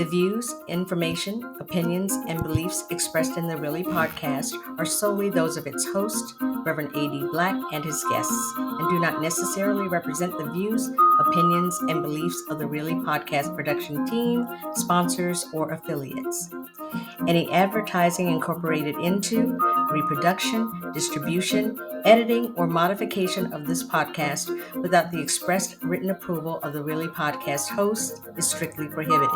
views, information, opinions, and beliefs expressed in the Really podcast are solely those of its host, Reverend A.D. Black, and his guests, and do not necessarily represent the views, opinions, and beliefs of the Really podcast production team, sponsors, or affiliates. Any advertising incorporated into, reproduction, distribution, editing, or modification of this podcast without the expressed written approval of the Really podcast host is strictly prohibited.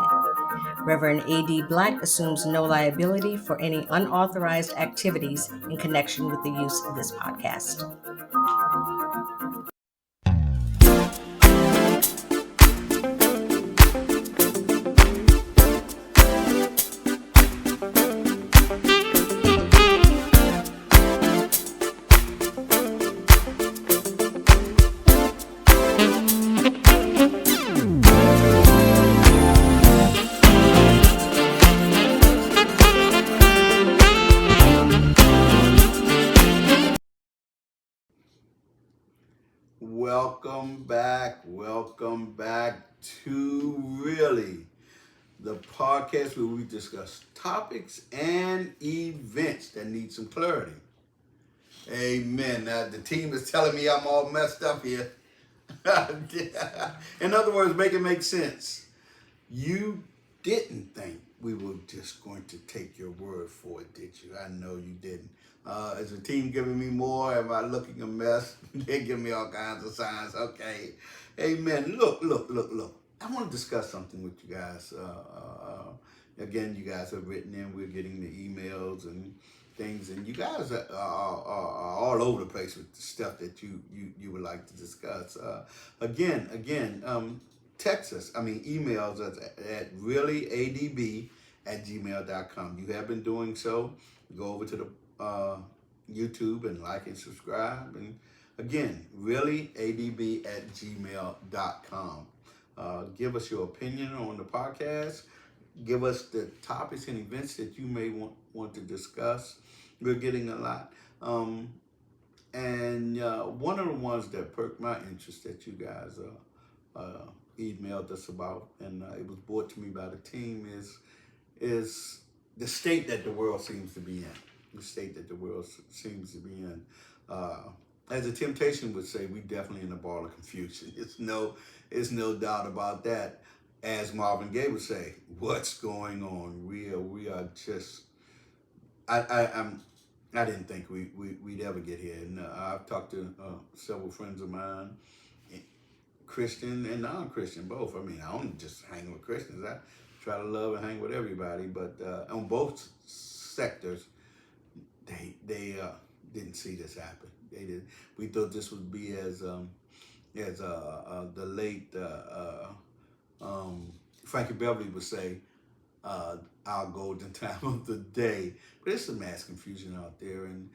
Reverend A.D. Black assumes no liability for any unauthorized activities in connection with the use of this podcast. Welcome back to Really, the podcast where we discuss topics and events that need some clarity. Amen. Now, the team is telling me I'm all messed up here. In other words, make it make sense. You didn't think we were just going to take your word for it, did you? I know you didn't. Is the team giving me more? Am I looking a mess? They give me all kinds of signs. Okay. Amen. Look. I want to discuss something with you guys. Again, you guys have written in. We're getting the emails and things, and you guys are all over the place with the stuff that you would like to discuss. Text us. Emails us at reallyadb@gmail.com. You have been doing so. Go over to the YouTube and like and subscribe. And again, reallyadb@gmail.com. Give us your opinion on the podcast. Give us the topics and events that you may want to discuss. We're getting a lot. And one of the ones that perked my interest that you guys emailed us about, and it was brought to me by the team, is the state that the world seems to be in. The state that the world seems to be in. As the Temptation would say, we definitely in a ball of confusion. It's no doubt about that. As Marvin Gaye would say, what's going on? We are just. I didn't think we'd ever get here. And I've talked to several friends of mine, Christian and non-Christian, both. I don't just hang with Christians. I try to love and hang with everybody, but on both sectors, they didn't see this happen. They did. We thought this would be as the late Frankie Beverly would say, our golden time of the day. But there's some mass confusion out there, and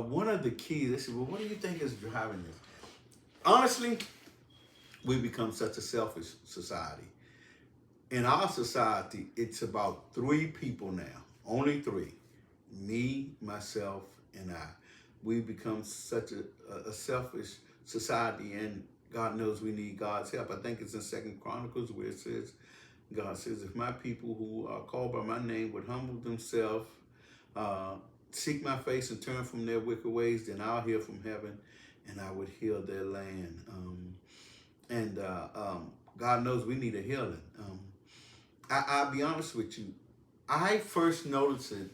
one of the keys. They said, "Well, what do you think is driving this?" Honestly, we've become such a selfish society. In our society, it's about three people now. Only three. Me, myself, and I. We've become such a selfish society, and God knows we need God's help. I think it's in 2 Chronicles where it says, God says, if my people who are called by my name would humble themselves, seek my face and turn from their wicked ways, then I'll hear from heaven and I would heal their land. God knows we need a healing. I'll be honest with you. I first noticed it,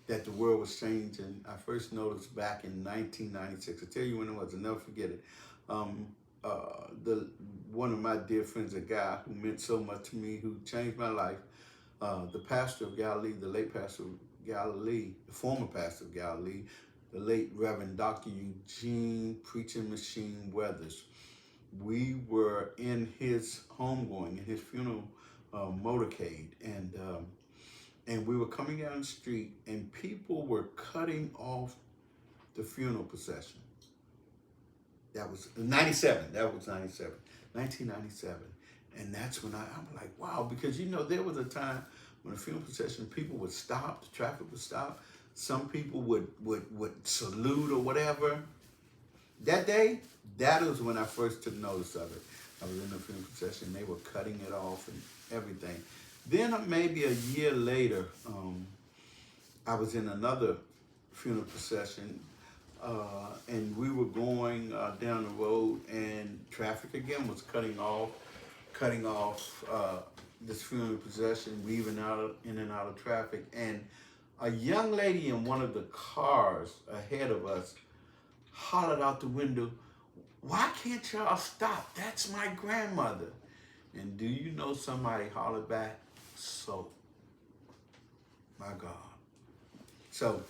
that the world was changing. I first noticed back in 1996. I'll tell you when it was. I'll never forget it. One of my dear friends, a guy who meant so much to me, who changed my life, the pastor of Galilee, the late pastor of Galilee, the former pastor of Galilee, the late Reverend Dr. Eugene Preaching Machine Weathers. We were in his homegoing, in his funeral motorcade, and we were coming down the street, and people were cutting off the funeral procession. That was 97. 1997. And that's when I'm like, wow, because there was a time when a funeral procession, people would stop, the traffic would stop. Some people would salute or whatever. That day, that was when I first took notice of it. I was in the funeral procession. They were cutting it off and everything. Then maybe a year later, I was in another funeral procession, and we were going down the road, and traffic again was cutting off this funeral procession, weaving in and out of traffic, and a young lady in one of the cars ahead of us hollered out the window, "Why can't y'all stop? That's my grandmother." And do you know somebody hollered back, "So, my God." So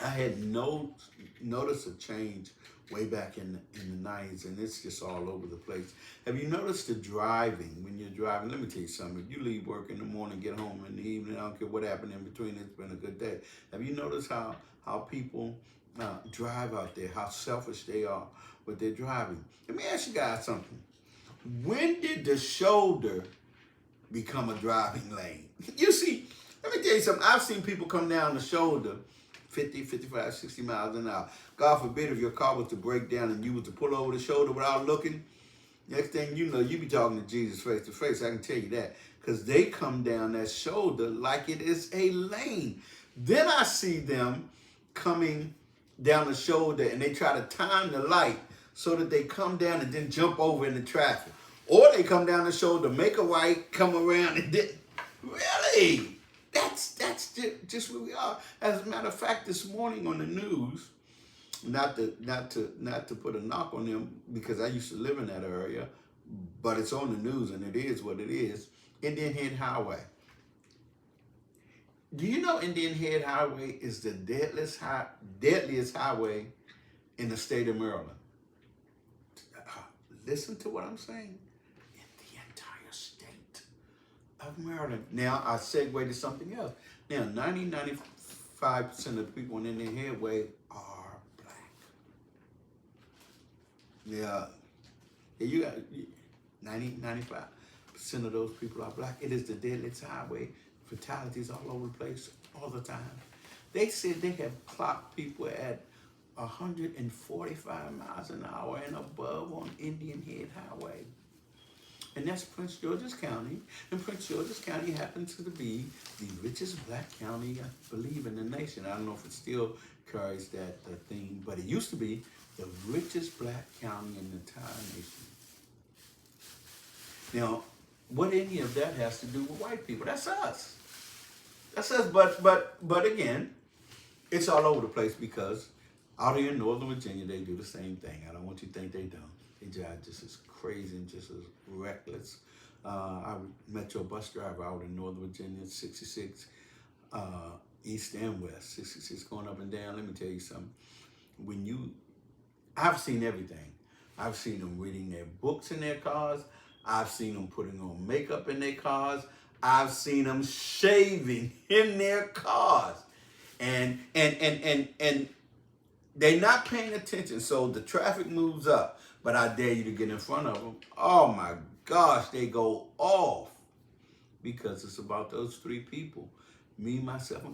I had noticed a change way back in the 90s, and it's just all over the place. Have you noticed the driving when you're driving? Let me tell you something. If you leave work in the morning, get home in the evening, I don't care what happened in between, it's been a good day. Have you noticed how people drive out there, how selfish they are with their driving? Let me ask you guys something. When did the shoulder become a driving lane? You see, let me tell you something. I've seen people come down the shoulder 50, 55, 60 miles an hour. God forbid if your car was to break down and you was to pull over the shoulder without looking, next thing you know, you be talking to Jesus face to face. I can tell you that. Because they come down that shoulder like it is a lane. Then I see them coming down the shoulder and they try to time the light so that they come down and then jump over in the traffic. Or they come down the shoulder, make a right, come around and then, really? That's just where we are. As a matter of fact, this morning on the news, not to put a knock on them because I used to live in that area, but it's on the news and it is what it is. Indian Head Highway. Do you know Indian Head Highway is the deadliest highway in the state of Maryland? Listen to what I'm saying. In the entire state of Maryland. Now, I segue to something else. Now, 95% of the people in Indian Headway are black. Yeah, you got 95% of those people are black. It is the deadliest highway. Fatalities all over the place, all the time. They said they have clocked people at 145 miles an hour and above on Indian Head Highway. And that's Prince George's County. And Prince George's County happens to be the richest black county, I believe, in the nation. I don't know if it still carries that theme, but it used to be the richest black county in the entire nation. Now, what any of that has to do with white people? That's us. That's us. But again, it's all over the place because out here in Northern Virginia, they do the same thing. I don't want you to think they don't. They drive just as crazy and just as reckless. I met your bus driver out in Northern Virginia, 66, east and west, 66 going up and down. Let me tell you something. I've seen everything. I've seen them reading their books in their cars. I've seen them putting on makeup in their cars. I've seen them shaving in their cars. And they're not paying attention, so the traffic moves up. But I dare you to get in front of them. Oh my gosh, they go off because it's about those three people, me, myself.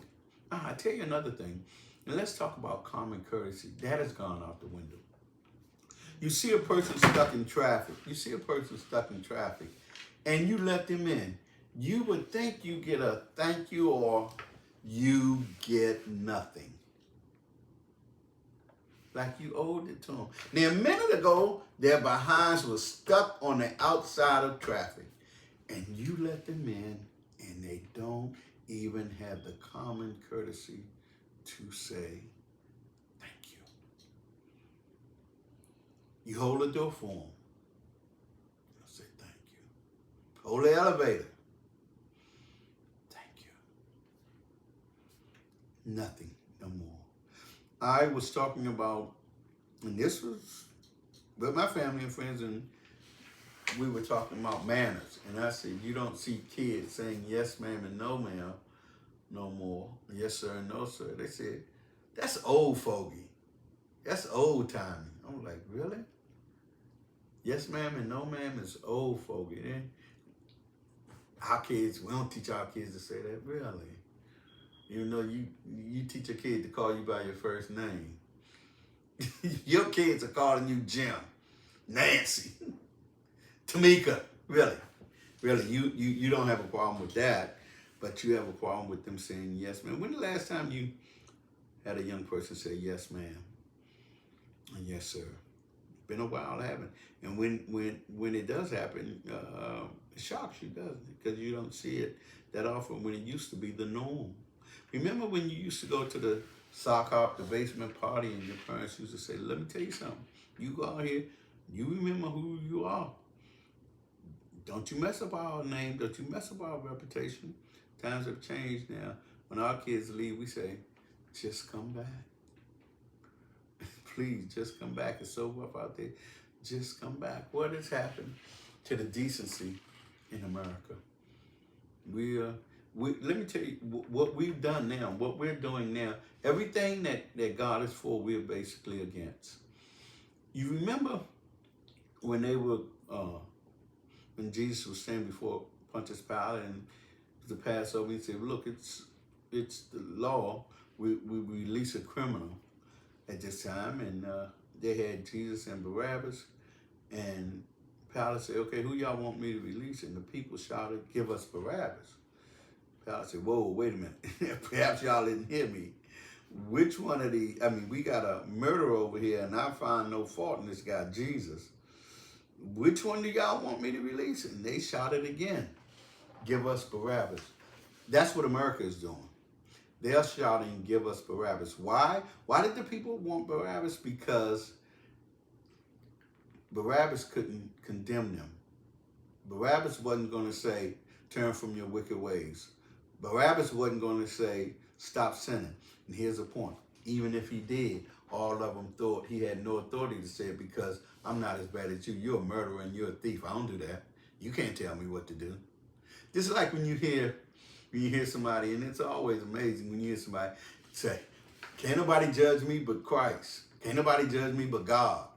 I tell you another thing, and let's talk about common courtesy. That has gone out the window. You see a person stuck in traffic. And you let them in. You would think you get a thank you or you get nothing. Like you owed it to them. Now, a minute ago, their behinds were stuck on the outside of traffic. And you let them in, and they don't even have the common courtesy to say thank you. You hold the door for them. They'll say thank you. Hold the elevator. Thank you. Nothing, no more. I was talking about, and this was with my family and friends, and we were talking about manners. And I said, you don't see kids saying yes, ma'am, and no, ma'am, no more. Yes, sir, and no, sir. They said, that's old fogey. That's old timing. I was like, really? Yes, ma'am, and no, ma'am is old fogey. Then our kids, we don't teach our kids to say that, really. Even though you teach a kid to call you by your first name. Your kids are calling you Jim, Nancy, Tamika, really. Really, you don't have a problem with that, but you have a problem with them saying yes, ma'am. When the last time you had a young person say yes, ma'am, and yes, sir? Been a while, haven't? And when it does happen, it shocks you, doesn't it? Because you don't see it that often when it used to be the norm. Remember when you used to go to the sock hop, the basement party, and your parents used to say, "Let me tell you something. You go out here, you remember who you are. Don't you mess up our name. Don't you mess up our reputation." Times have changed now. When our kids leave, we say, "Just come back. Please, just come back. It's so rough out there. Just come back." What has happened to the decency in America? Let me tell you what we've done now, what we're doing now. Everything that God is for, we're basically against. You remember when they were, when Jesus was standing before Pontius Pilate and the Passover, he said, "Look, it's the law. We release a criminal at this time," and they had Jesus and Barabbas, and Pilate said, "Okay, who y'all want me to release?" And the people shouted, "Give us Barabbas." Pilate said, "Whoa, wait a minute. Perhaps y'all didn't hear me. Which one of the, I mean, we got a murderer over here, and I find no fault in this guy, Jesus. Which one do y'all want me to release?" And they shouted again, "Give us Barabbas." That's what America is doing. They're shouting, "Give us Barabbas." Why? Why did the people want Barabbas? Because Barabbas couldn't condemn them. Barabbas wasn't going to say, "Turn from your wicked ways." Barabbas wasn't going to say, "Stop sinning." And here's the point. Even if he did, all of them thought he had no authority to say it, because I'm not as bad as you. You're a murderer and you're a thief. I don't do that. You can't tell me what to do. This is like when you hear somebody, and it's always amazing when you hear somebody say, "Can't nobody judge me but Christ. Can't nobody judge me but God."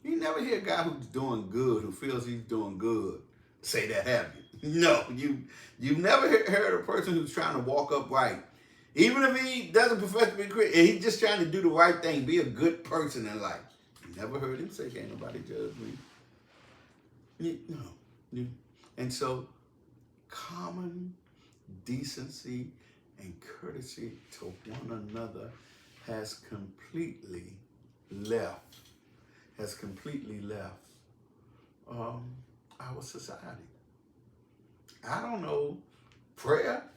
You never hear a guy who's doing good, who feels he's doing good, say that, have you? No, you've never heard a person who's trying to walk upright, even if he doesn't profess to be Christian, and he's just trying to do the right thing, be a good person in life. You never heard him say, "Can't nobody judge me." No. And so, common decency and courtesy to one another has completely left our society. I don't know, prayer,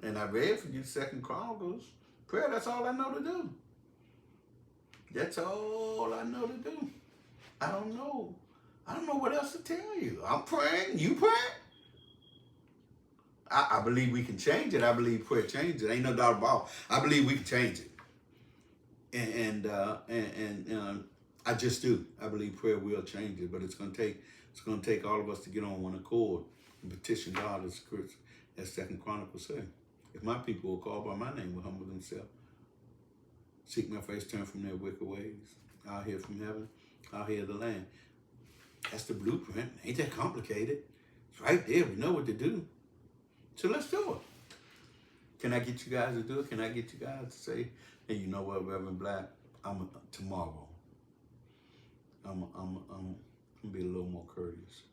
and I read for you 2 Chronicles, prayer, that's all I know to do. That's all I know to do. I don't know what else to tell you. I'm praying, you praying. I believe we can change it. I believe prayer changes it. Ain't no doubt about it. I believe we can change it. And I just do. I believe prayer will change it, but it's going to take all of us to get on one accord and petition God, as 2 Chronicles say. If my people will call by my name, will humble themselves, seek my face, turn from their wicked ways, I'll hear from heaven, I'll hear the land. That's the blueprint. Ain't that complicated? It's right there. We know what to do. So let's do it. Can I get you guys to do it? Can I get you guys to say, "Hey, you know what, Reverend Black, tomorrow, I'm gonna be a little more courteous.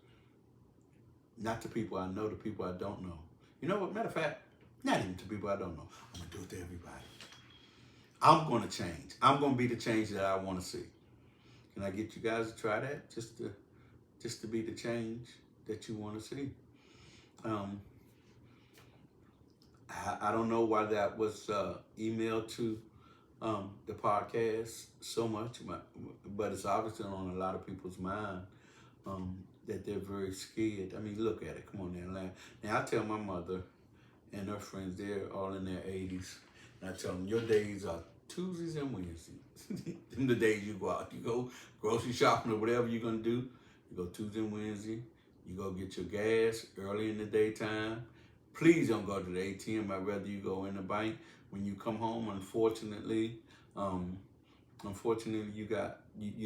Not to people I know, to people I don't know. You know what? Matter of fact, not even to people I don't know. I'm gonna do it to everybody. I'm gonna change. I'm gonna be the change that I want to see." Can I get you guys to try that? Just to be the change that you want to see. I don't know why that was emailed to the podcast so much, but it's obviously on a lot of people's mind, that they're very scared. I mean, look at it. Come on now. Now, I tell my mother and her friends, they're all in their 80s, and I tell them, your days are Tuesdays and Wednesdays. Them the days you go out. You go grocery shopping or whatever you're going to do. You go Tuesday and Wednesday. You go get your gas early in the daytime. Please don't go to the ATM. I'd rather you go in the bank. When you come home, unfortunately, you're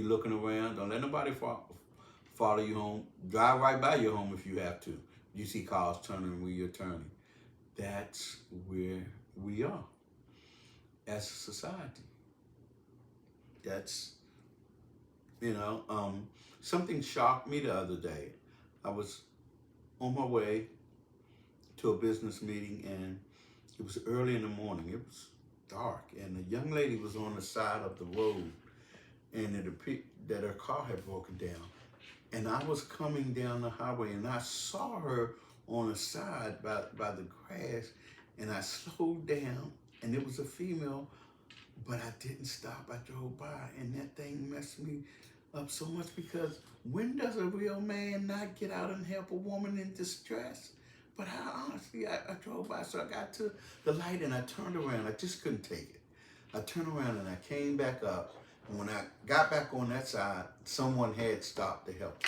looking around. Don't let nobody follow you home. Drive right by your home if you have to. You see cars turning where you're turning. That's where we are as a society. That's, something shocked me the other day. I was on my way to a business meeting, and it was early in the morning. It was dark, and a young lady was on the side of the road, and it appeared that her car had broken down. And I was coming down the highway, and I saw her on the side by the grass, and I slowed down, and it was a female, but I didn't stop. I drove by, and that thing messed me up so much, because when does a real man not get out and help a woman in distress? But I drove by, so I got to the light and I turned around. I just couldn't take it. I turned around and I came back up. And when I got back on that side, someone had stopped to help.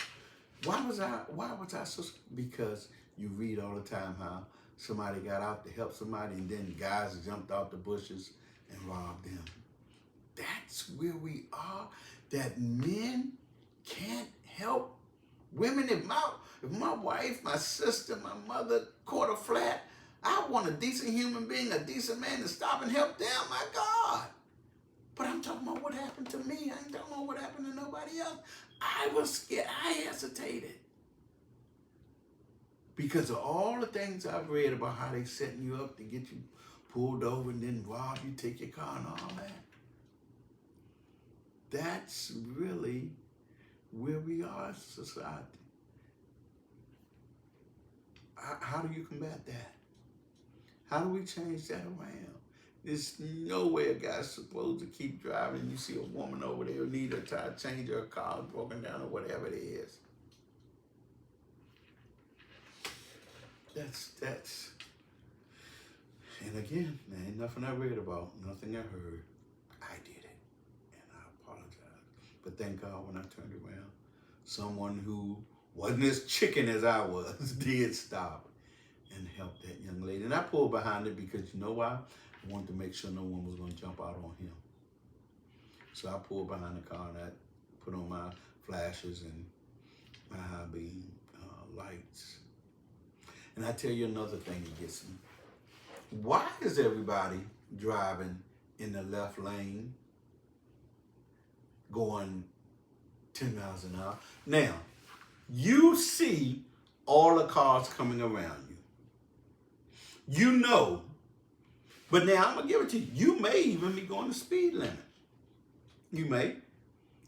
Why was I so? Because you read all the time how somebody got out to help somebody, and then guys jumped out the bushes and robbed them. That's where we are. That men can't help women. If my wife, my sister, my mother caught a flat, I want a decent human being, a decent man to stop and help them. My God. But I'm talking about what happened to me. I ain't talking about what happened to nobody else. I was scared. I hesitated. Because of all the things I've read about how they setting you up to get you pulled over and then rob you, take your car and all that. That's really where we are as a society. How do you combat that? How do we change that around? There's no way a guy's supposed to keep driving. You see a woman over there who need her tire change, her car broken down or whatever it is. That's, and again, there ain't nothing I read about, nothing I heard. I did it, and I apologize. But thank God when I turned around, someone who wasn't as chicken as I was did stop and help that young lady. And I pulled behind it because you know why? I wanted to make sure no one was going to jump out on him. So I pulled behind the car and I put on my flashes and my high beam lights. And I tell you another thing that gets me. Why is everybody driving in the left lane going 10 miles an hour? Now, you see all the cars coming around you. You know. But now I'm going to give it to you. You may even be going the speed limit. You may.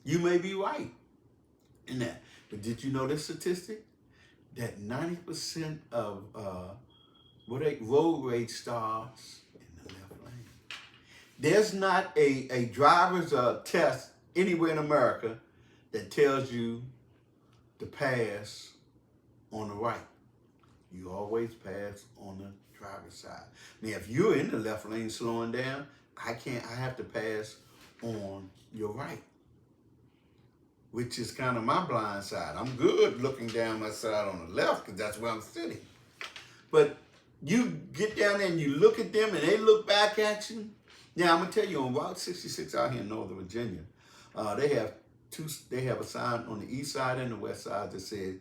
You may be right in that. But did you know this statistic? That 90% of road rage starts in the left lane. There's not a driver's test anywhere in America that tells you to pass on the right. You always pass on the driver's side. Now, if you're in the left lane slowing down, I have to pass on your right, which is kind of my blind side. I'm good looking down my side on the left because that's where I'm sitting. But you get down there and you look at them and they look back at you. Now, I'm going to tell you, on Route 66 out here in Northern Virginia, they have a sign on the east side and the west side that says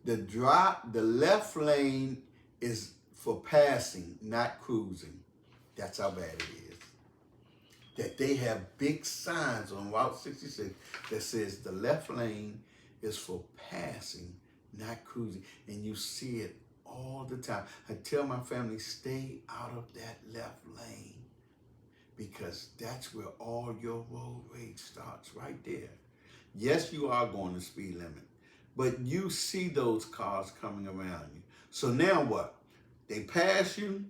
the left lane is for passing, not cruising. That's how bad it is. That they have big signs on Route 66 that says the left lane is for passing, not cruising. And you see it all the time. I tell my family, stay out of that left lane because that's where all your road rage starts, right there. Yes, you are going the speed limit, but you see those cars coming around you. So now what? They pass you,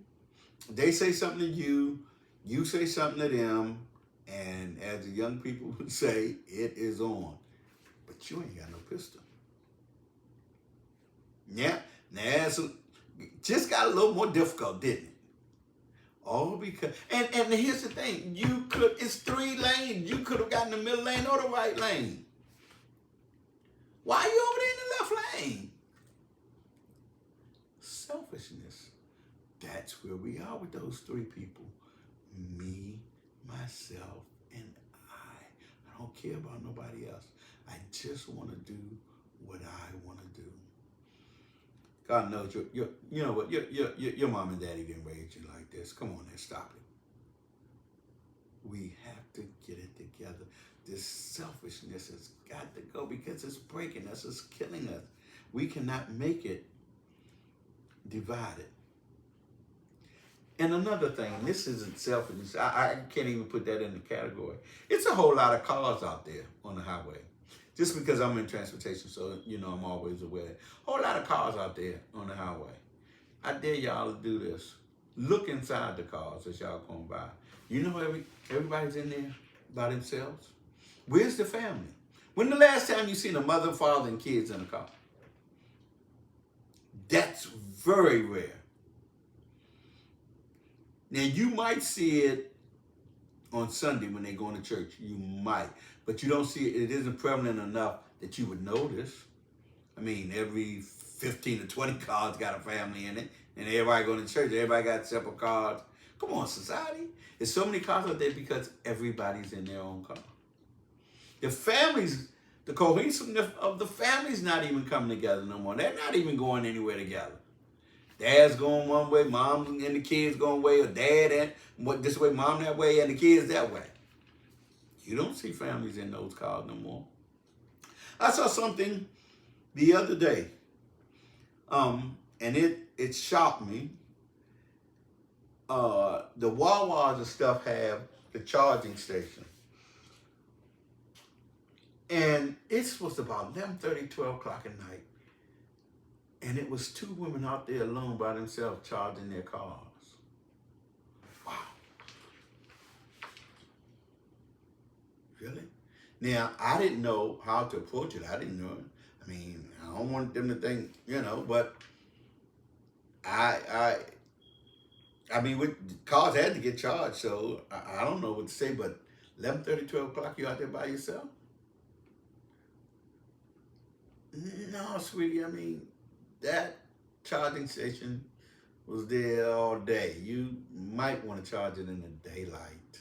they say something to you, you say something to them, and as the young people would say, it is on. But you ain't got no pistol. Yeah, now just got a little more difficult, didn't it? All because, and here's the thing, it's 3 lanes. You could have gotten the middle lane or the right lane. Why are you over there in the left lane? Selfishness. That's where we are with those 3 people. Me, myself, and I don't care about nobody else. I just want to do what I want to do. God knows you know what, your mom and daddy didn't raise you like this. Come on now, stop it. We have to get it together. This selfishness has got to go because it's breaking us, it's killing us. We cannot make it divided. And another thing, this isn't selfish. I can't even put that in the category. It's a whole lot of cars out there on the highway. Just because I'm in transportation, so I'm always aware. Whole lot of cars out there on the highway. I dare y'all to do this. Look inside the cars as y'all going by. Everybody's in there by themselves. Where's the family? When the last time you seen a mother, father, and kids in a car? That's very rare. Now, you might see it on Sunday when they go to church. You might. But you don't see it. It isn't prevalent enough that you would notice. I mean, every 15 to 20 cars got a family in it. And everybody going to church. Everybody got separate cars. Come on, society. There's so many cars out there because everybody's in their own car. The cohesiveness of the family's not even coming together no more. They're not even going anywhere together. Dad's going one way, mom and the kids going way, or dad and this way, mom that way, and the kids that way. You don't see families in those cars no more. I saw something the other day, and it shocked me. The Wawas and stuff have the charging station. And it was about 11:30, 12 o'clock at night. And it was two women out there alone by themselves charging their cars. Wow. Really? Now, I didn't know how to approach it. I didn't know it. I mean, I don't want them to think, but I with cars had to get charged, so I don't know what to say, but 11:30, 12 o'clock, you out there by yourself? No, sweetie, I mean, that charging station was there all day. You might want to charge it in the daylight.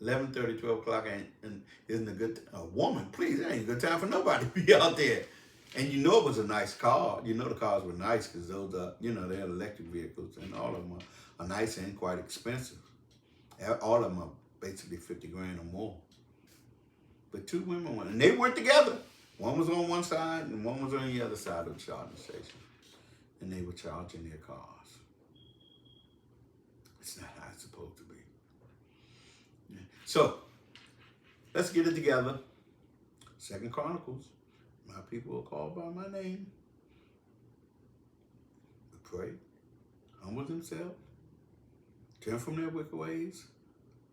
11:30, 12 o'clock and isn't a good a woman, please, it ain't a good time for nobody to be out there. And it was a nice car. The cars were nice because those are, they're electric vehicles, and all of them are nice and quite expensive. All of them are basically 50 grand or more. But two women went, and they went together. One was on one side and one was on the other side of the charging station. And they were charging their cars. It's not how it's supposed to be. Yeah. So, let's get it together. 2 Chronicles. My people are called by my name. We pray, humble themselves, turn from their wicked ways,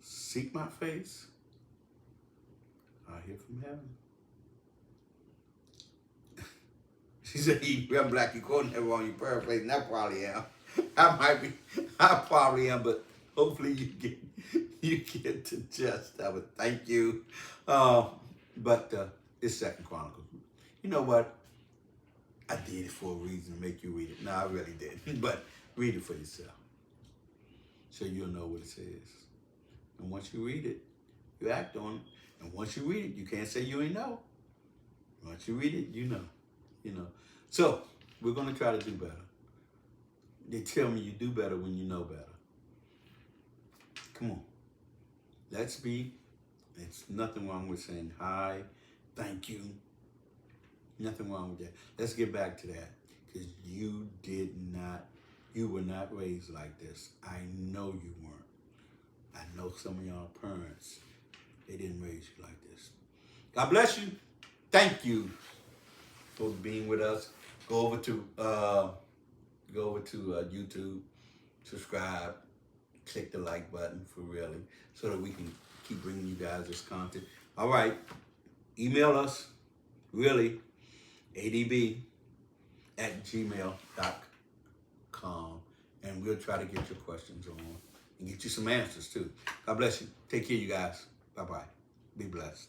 seek my face. I'll hear from heaven. She said, I'm black, you quoting that wrong, you paraphrasing. I probably am. I probably am, but hopefully you get the gist of it. Thank you. But it's 2 Chronicles. You know what? I did it for a reason to make you read it. No, I really didn't. But read it for yourself. So you'll know what it says. And once you read it, you act on it. And once you read it, you can't say you ain't know. Once you read it, you know. So we're going to try to do better. They tell me you do better when you know better. Come on. It's nothing wrong with saying hi, thank you. Nothing wrong with that. Let's get back to that. Because you were not raised like this. I know you weren't. I know some of y'all parents, they didn't raise you like this. God bless you. Thank you for being with us. Go over to YouTube, subscribe, click the like button for really, so that we can keep bringing you guys this content. All right, email us, really, adb@gmail.com, and we'll try to get your questions on and get you some answers too. God bless you. Take care, you guys. Bye-bye. Be blessed.